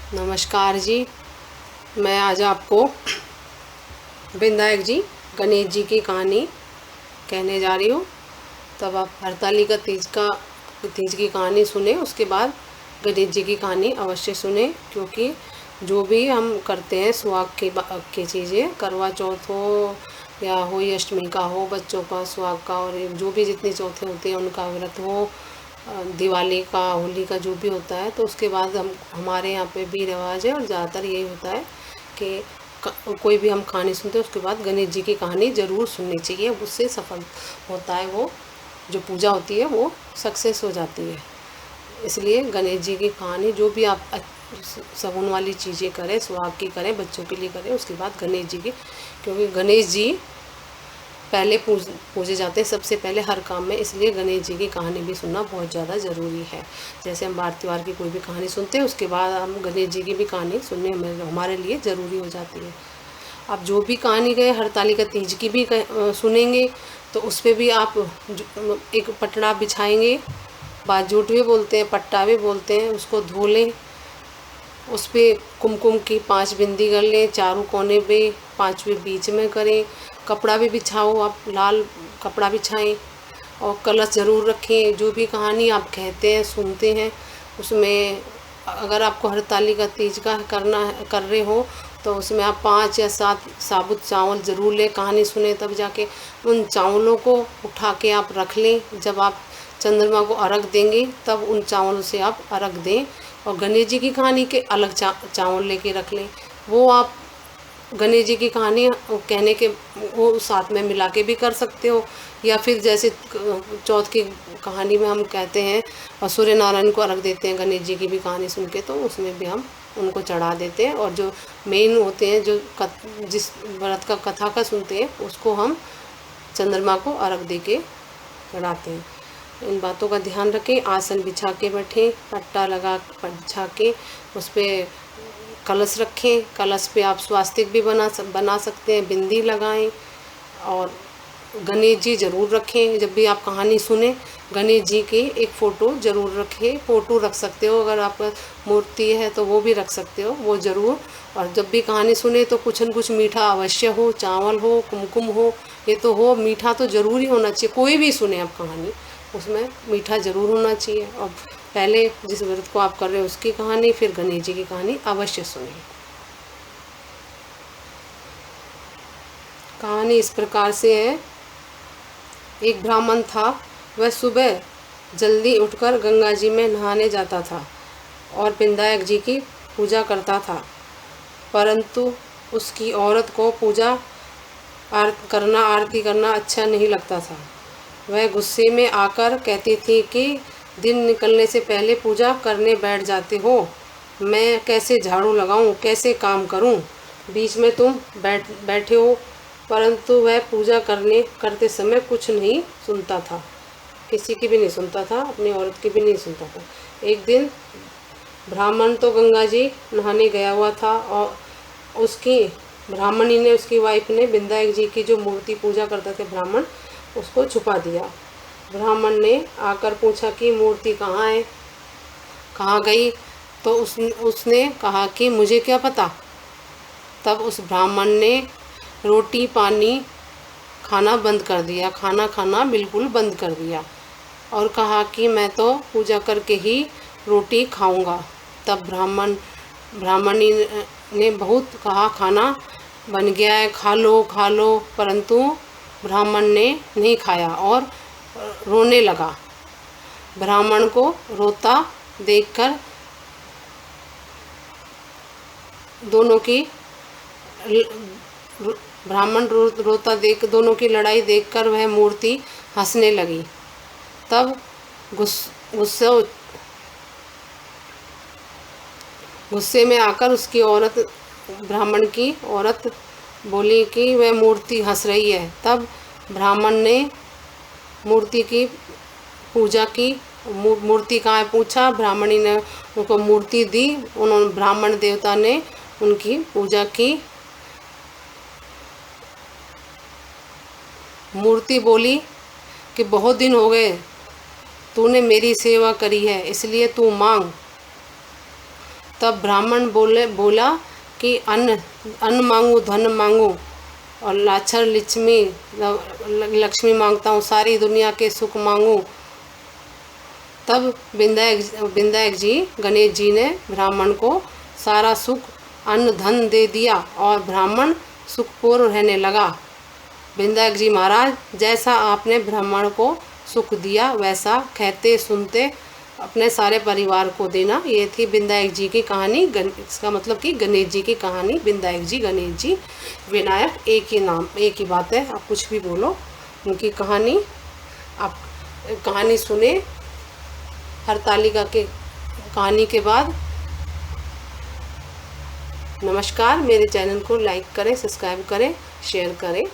नमस्कार जी। मैं आज आपको विनायक जी गणेश जी की कहानी कहने जा रही हूँ। तब आप हरतालिका तीज की कहानी सुने, उसके बाद गणेश जी की कहानी अवश्य सुने, क्योंकि जो भी हम करते हैं सुहाग की चीज़ें, करवा चौथ हो या होली अष्टमी का हो, बच्चों का सुहाग का, और जो भी जितनी चौथें होती हैं उनका व्रत हो, दिवाली का, होली का, जो भी होता है, तो उसके बाद हमारे यहाँ पे भी रिवाज है और ज़्यादातर यही होता है कि कोई भी हम कहानी सुनते हैं उसके बाद गणेश जी की कहानी ज़रूर सुननी चाहिए। उससे सफल होता है, वो जो पूजा होती है वो सक्सेस हो जाती है। इसलिए गणेश जी की कहानी, जो भी आप सगुन वाली चीज़ें करें, सुहाग की करें, बच्चों के लिए करें, उसके बाद गणेश जी की, क्योंकि गणेश जी पहले पूजे जाते हैं सबसे पहले हर काम में, इसलिए गणेश जी की कहानी भी सुनना बहुत ज़्यादा ज़रूरी है। जैसे हम बार त्योहार की कोई भी कहानी सुनते हैं, उसके बाद हम गणेश जी की भी कहानी सुनने में हमारे लिए ज़रूरी हो जाती है। आप जो भी कहानी गए, हरतालिका तीज की भी सुनेंगे, तो उस पर भी आप एक पटड़ा बिछाएंगे, बाजूट भी बोलते हैं, पट्टा भी बोलते हैं, उसको धो लें, उस पर कुमकुम की 5 बिंदी कर लें, चारों कोने पे, 5वें बीच में करें। कपड़ा भी बिछाओ, आप लाल कपड़ा बिछाएं और कलश ज़रूर रखें। जो भी कहानी आप कहते हैं, सुनते हैं, उसमें अगर आपको हरतालिका तीज का कर रहे हो तो उसमें आप 5 या 7 साबुत चावल ज़रूर लें। कहानी सुने तब जाके उन चावलों को उठा के आप रख लें। जब आप चंद्रमा को अर्घ देंगे तब उन चावलों से आप अर्घ दें, और गणेश जी की कहानी के अलग चावल लेके रख लें। वो आप गणेश जी की कहानी कहने के वो साथ में मिला के भी कर सकते हो, या फिर जैसे चौथ की कहानी में हम कहते हैं और सूर्य नारायण को अर्घ देते हैं, गणेश जी की भी कहानी सुन के, तो उसमें भी हम उनको चढ़ा देते हैं। और जो मेन होते हैं, जो जिस व्रत का कथा का सुनते हैं, उसको हम चंद्रमा को अर्घ दे के चढ़ाते हैं। इन बातों का ध्यान रखें। आसन बिछा के बैठें, पट्टा लगा बिछा के उस पर कलश रखें। कलश पे आप स्वास्तिक भी बना सकते हैं, बिंदी लगाएं, और गणेश जी ज़रूर रखें। जब भी आप कहानी सुने, गणेश जी की एक फ़ोटो ज़रूर रखें। फ़ोटो रख सकते हो, अगर आपका मूर्ति है तो वो भी रख सकते हो, वो ज़रूर। और जब भी कहानी सुने तो कुछ न कुछ मीठा अवश्य हो, चावल हो, कुमकुम हो, ये तो हो, मीठा तो ज़रूर ही होना चाहिए। कोई भी सुने आप कहानी, उसमें मीठा ज़रूर होना चाहिए। और पहले जिस व्रत को आप कर रहे हो उसकी कहानी, फिर गणेश जी की कहानी अवश्य सुनिए। कहानी इस प्रकार से है। एक ब्राह्मण था। वह सुबह जल्दी उठकर गंगा जी में नहाने जाता था और विनायक जी की पूजा करता था, परंतु उसकी औरत को पूजा आरती करना अच्छा नहीं लगता था। वह गुस्से में आकर कहती थी कि दिन निकलने से पहले पूजा करने बैठ जाते हो, मैं कैसे झाड़ू लगाऊं, कैसे काम करूं, बीच में तुम बैठे हो। परंतु वह पूजा करते समय कुछ नहीं सुनता था, किसी की भी नहीं सुनता था, अपनी औरत की भी नहीं सुनता था। एक दिन ब्राह्मण तो गंगा जी नहाने गया हुआ था, और उसकी ब्राह्मणी ने, उसकी वाइफ ने विनायक जी की जो मूर्ति पूजा करते थे ब्राह्मण, उसको छुपा दिया। ब्राह्मण ने आकर पूछा कि मूर्ति कहाँ है, कहाँ गई, तो उसने कहा कि मुझे क्या पता। तब उस ब्राह्मण ने रोटी पानी खाना बंद कर दिया, खाना खाना बिल्कुल बंद कर दिया, और कहा कि मैं तो पूजा करके ही रोटी खाऊंगा। तब ब्राह्मणी ने बहुत कहा, खाना बन गया है, खा लो खा लो, परंतु ब्राह्मण ने नहीं खाया और रोने लगा। ब्राह्मण को रोता देखकर दोनों की ब्राह्मण रोता देख दोनों की लड़ाई देखकर वह मूर्ति हंसने लगी। तब गुस्से में आकर उसकी औरत, ब्राह्मण की औरत बोली कि वह मूर्ति हंस रही है। तब ब्राह्मण ने मूर्ति की पूजा की। मूर्ति कहाँ है पूछा, ब्राह्मणी ने उनको मूर्ति दी। उन्होंने, ब्राह्मण देवता ने उनकी पूजा की। मूर्ति बोली कि बहुत दिन हो गए तूने मेरी सेवा करी है, इसलिए तू मांग। तब ब्राह्मण बोला कि अन्न मांगू, धन मांगू और लाछर लक्ष्मी मांगता हूँ, सारी दुनिया के सुख मांगू। तब विनायक जी, गणेश जी ने ब्राह्मण को सारा सुख, अन्न धन दे दिया और ब्राह्मण सुखपूर्ण रहने लगा। विनायक जी महाराज, जैसा आपने ब्राह्मण को सुख दिया वैसा कहते सुनते अपने सारे परिवार को देना। ये थी विनायक जी की कहानी। इसका मतलब कि गणेश जी की कहानी। विनायक जी, गणेश जी, विनायक एक ही नाम, एक ही बात है, आप कुछ भी बोलो। उनकी कहानी आप कहानी सुने हरतालिका के कहानी के बाद। नमस्कार। मेरे चैनल को लाइक करें, सब्सक्राइब करें, शेयर करें।